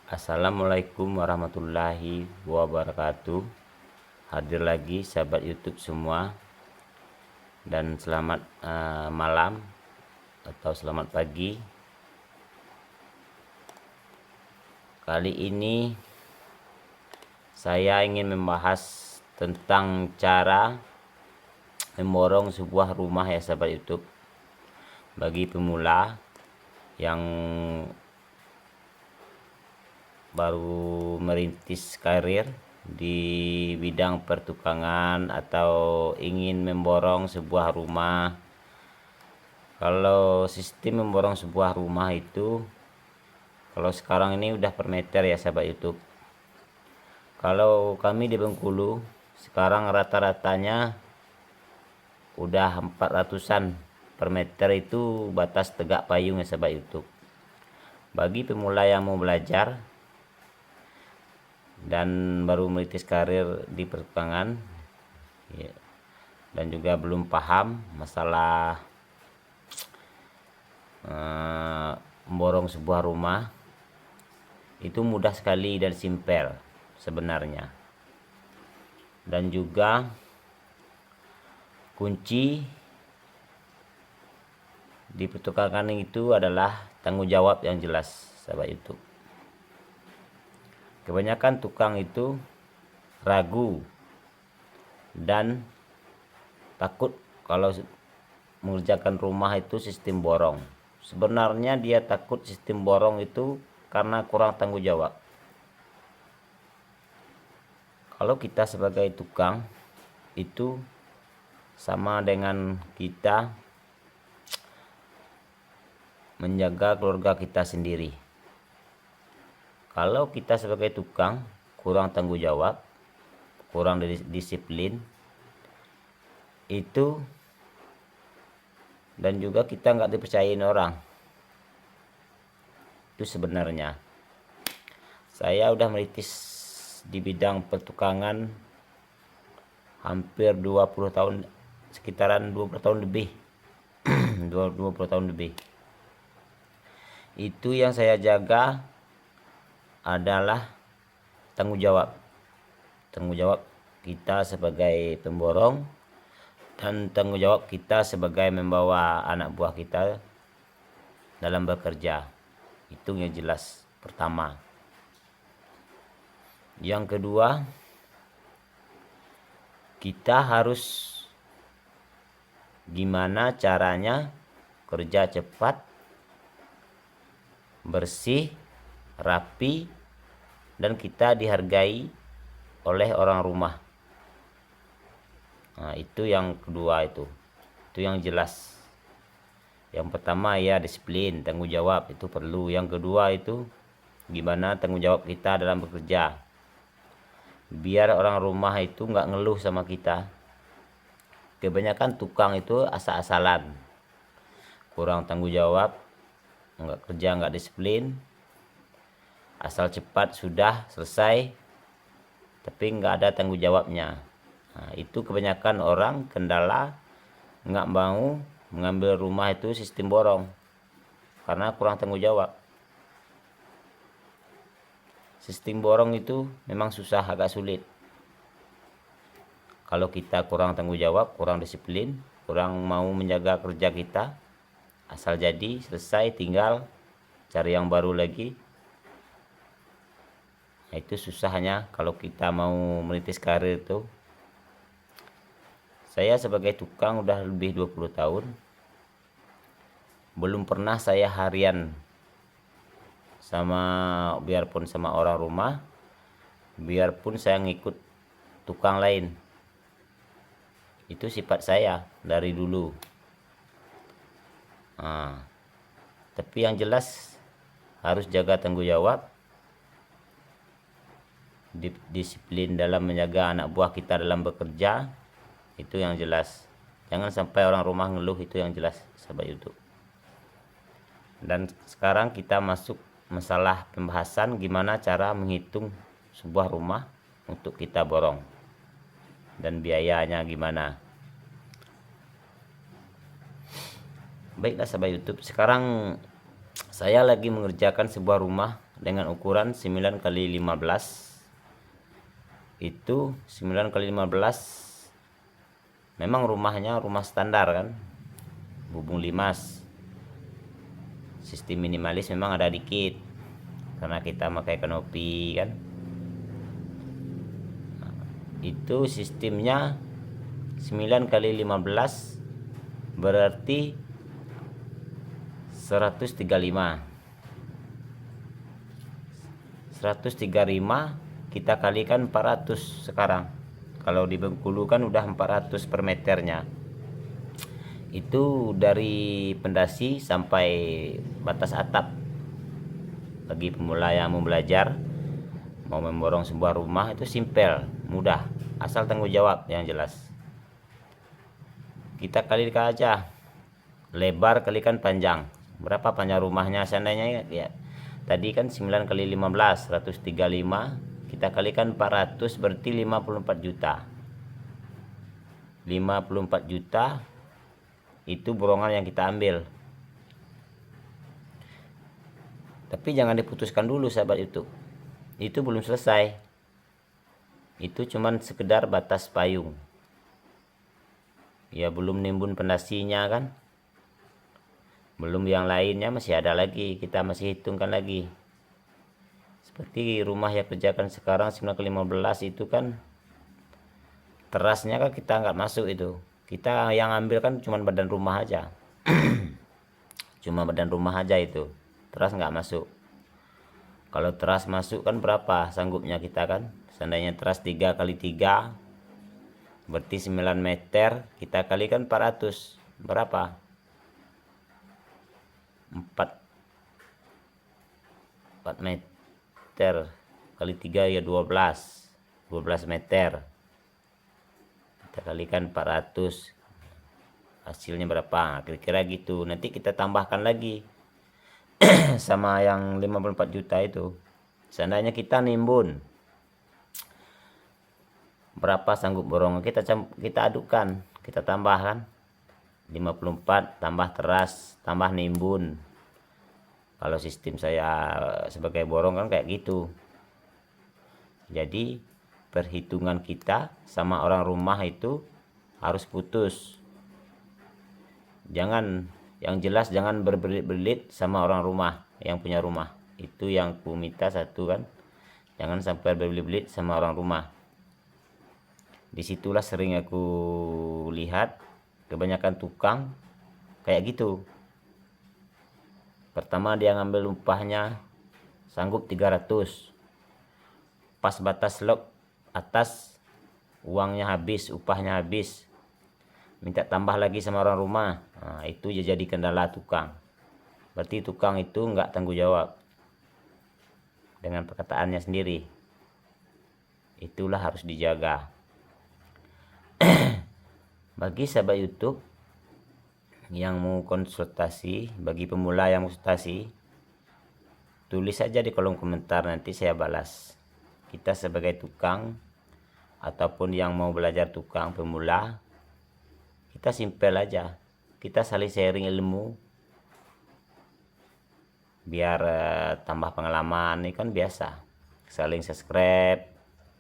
Assalamualaikum warahmatullahi wabarakatuh. Hadir lagi sahabat YouTube semua, dan selamat malam atau selamat pagi. Kali ini saya ingin membahas tentang cara memborong sebuah rumah ya sahabat YouTube. Bagi pemula yang baru merintis karir di bidang pertukangan atau ingin memborong sebuah rumah. Kalau sistem memborong sebuah rumah itu, kalau sekarang ini udah per meter ya sahabat YouTube. Kalau kami di Bengkulu sekarang rata-ratanya udah 400-an per meter, itu batas tegak payung ya sahabat YouTube. Bagi pemula yang mau belajar dan baru merintis karir di pertukangan ya, dan juga belum paham masalah memborong sebuah rumah, itu mudah sekali dan simpel sebenarnya. Dan juga kunci di pertukangan itu adalah tanggung jawab yang jelas sahabat YouTube. Kebanyakan tukang itu ragu dan takut kalau mengerjakan rumah itu sistem borong. Sebenarnya dia takut sistem borong itu karena kurang tanggung jawab. Kalau kita sebagai tukang itu sama dengan kita menjaga keluarga kita sendiri. Kalau kita sebagai tukang kurang tanggung jawab, kurang disiplin itu, dan juga kita nggak dipercayain orang. Itu sebenarnya saya udah merintis di bidang pertukangan hampir 20 tahun, sekitaran 20 tahun lebih. 20 tahun lebih. Itu yang saya jaga adalah tanggung jawab kita sebagai pemborong, dan tanggung jawab kita sebagai membawa anak buah kita dalam bekerja. Itu yang jelas pertama. Yang kedua, kita harus gimana caranya kerja cepat, bersih, rapi, dan kita dihargai oleh orang rumah. Nah, itu yang kedua, itu yang jelas. Yang pertama ya disiplin, tanggung jawab itu perlu. Yang kedua itu gimana tanggung jawab kita dalam bekerja, biar orang rumah itu nggak ngeluh sama kita. Kebanyakan tukang itu asal-asalan, kurang tanggung jawab, nggak kerja, nggak disiplin, asal cepat sudah selesai, tapi nggak ada tanggung jawabnya. Nah, itu kebanyakan orang kendala nggak mau mengambil rumah itu sistem borong karena kurang tanggung jawab. Sistem borong itu memang susah, agak sulit. Kalau kita kurang tanggung jawab, kurang disiplin, kurang mau menjaga kerja kita, asal jadi selesai tinggal cari yang baru lagi. Nah, itu susahnya kalau kita mau merintis karir itu. Saya sebagai tukang udah lebih 20 tahun. Belum pernah saya harian biarpun sama orang rumah, biarpun saya ngikut tukang lain. Itu sifat saya dari dulu. Nah, tapi yang jelas harus jaga tanggung jawab, disiplin dalam menjaga anak buah kita dalam bekerja. Itu yang jelas. Jangan sampai orang rumah ngeluh, itu yang jelas sahabat YouTube. Dan sekarang kita masuk masalah pembahasan gimana cara menghitung sebuah rumah untuk kita borong dan biayanya gimana. Baiklah sahabat YouTube, sekarang saya lagi mengerjakan sebuah rumah dengan ukuran 9 kali 15. Itu 9 kali 15 memang rumahnya rumah standar kan, bubung limas. Sistem minimalis memang ada dikit karena kita pakai kanopi kan. Itu sistemnya 9 kali 15 berarti 135. 135 kita kalikan 400 sekarang. Kalau di Bengkulu kan udah 400 per meternya. Itu dari pendasi sampai batas atap. Bagi pemula yang mau belajar, mau memborong sebuah rumah itu simpel, mudah, asal tanggung jawab yang jelas. Kita kalikan aja, lebar kalikan panjang. Berapa panjang rumahnya seandainya ya. Tadi kan 9 kali 15 135, kita kalikan 400 berarti 54 juta. 54 juta itu borongan yang kita ambil. Tapi jangan diputuskan dulu sahabat YouTube. Itu belum selesai. Itu cuman sekedar batas payung. Ya belum nimbun pendasinya kan. Belum yang lainnya masih ada lagi. Kita masih hitungkan lagi. Seperti rumah yang kerjakan sekarang 9 kali 15 itu kan terasnya kan kita nggak masuk itu. Kita yang ambil kan cuma badan rumah aja. Cuma badan rumah aja itu. Teras nggak masuk. Kalau teras masuk kan berapa sanggupnya kita kan? Seandainya teras 3 kali 3 berarti 9 meter, kita kalikan 400. Berapa? 4 meter kali 3 ya 12 meter. Kita kalikan 400. Hasilnya berapa? Kira-kira gitu. Nanti kita tambahkan lagi sama yang 54 juta itu. Seandainya kita nimbun, berapa sanggup borongan kita adukkan, kita tambahkan 54 tambah teras tambah nimbun. Kalau sistem saya sebagai borong kan kayak gitu. Jadi perhitungan kita sama orang rumah itu harus putus. Jangan, yang jelas jangan berbelit-belit sama orang rumah yang punya rumah. Itu yang ku minta satu kan. Jangan sampai berbelit-belit sama orang rumah. Disitulah sering aku lihat kebanyakan tukang kayak gitu. Pertama dia ngambil upahnya sanggup 300. Pas batas lock atas uangnya habis, upahnya habis. Minta tambah lagi sama orang rumah. Nah, itu jadi kendala tukang. Berarti tukang itu nggak tanggung jawab dengan perkataannya sendiri. Itulah harus dijaga. Bagi sahabat YouTube yang mau konsultasi, bagi pemula yang mau konsultasi, tulis saja di kolom komentar, nanti saya balas. Kita sebagai tukang ataupun yang mau belajar tukang pemula, kita simpel aja. Kita saling sharing ilmu biar tambah pengalaman. Ini kan biasa, saling subscribe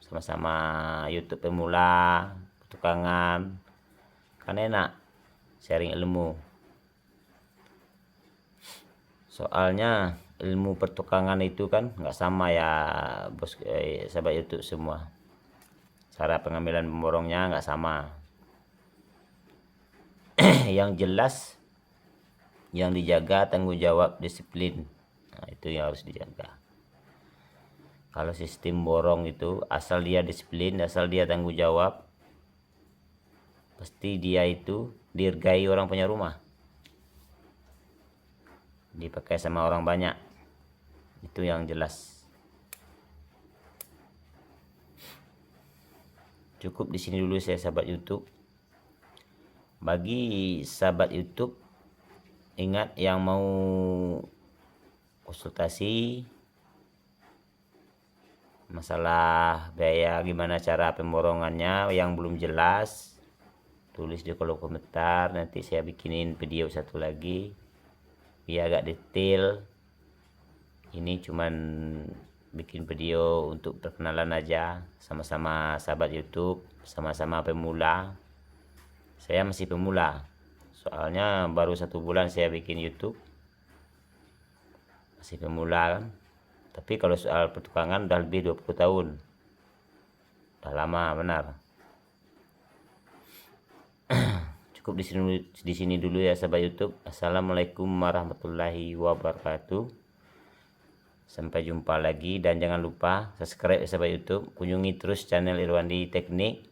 sama-sama YouTube pemula petukangan, kan enak sharing ilmu. Soalnya ilmu pertukangan itu kan nggak sama ya bos, sahabat YouTube semua. Cara pengambilan pemborongnya nggak sama. Yang jelas yang dijaga tanggung jawab, disiplin. Nah, itu yang harus dijaga. Kalau sistem borong itu asal dia disiplin, asal dia tanggung jawab, pasti dia itu dihargai orang punya rumah, dipakai sama orang banyak. Itu yang jelas. Cukup di sini dulu saya sahabat YouTube. Bagi sahabat YouTube, ingat yang mau konsultasi masalah biaya gimana cara pemborongannya yang belum jelas, tulis di kolom komentar. Nanti saya bikinin video satu lagi biar agak detail. Ini cuman bikin video untuk perkenalan aja, sama-sama sahabat YouTube, sama-sama pemula. Saya masih pemula, soalnya baru 1 bulan saya bikin YouTube, masih pemula kan. Tapi kalau soal pertukangan udah lebih 20 tahun, udah lama benar. Cukup di sini dulu ya sahabat YouTube. Assalamualaikum warahmatullahi wabarakatuh. Sampai jumpa lagi, dan jangan lupa subscribe ya sahabat YouTube. Kunjungi terus channel Irwandi Teknik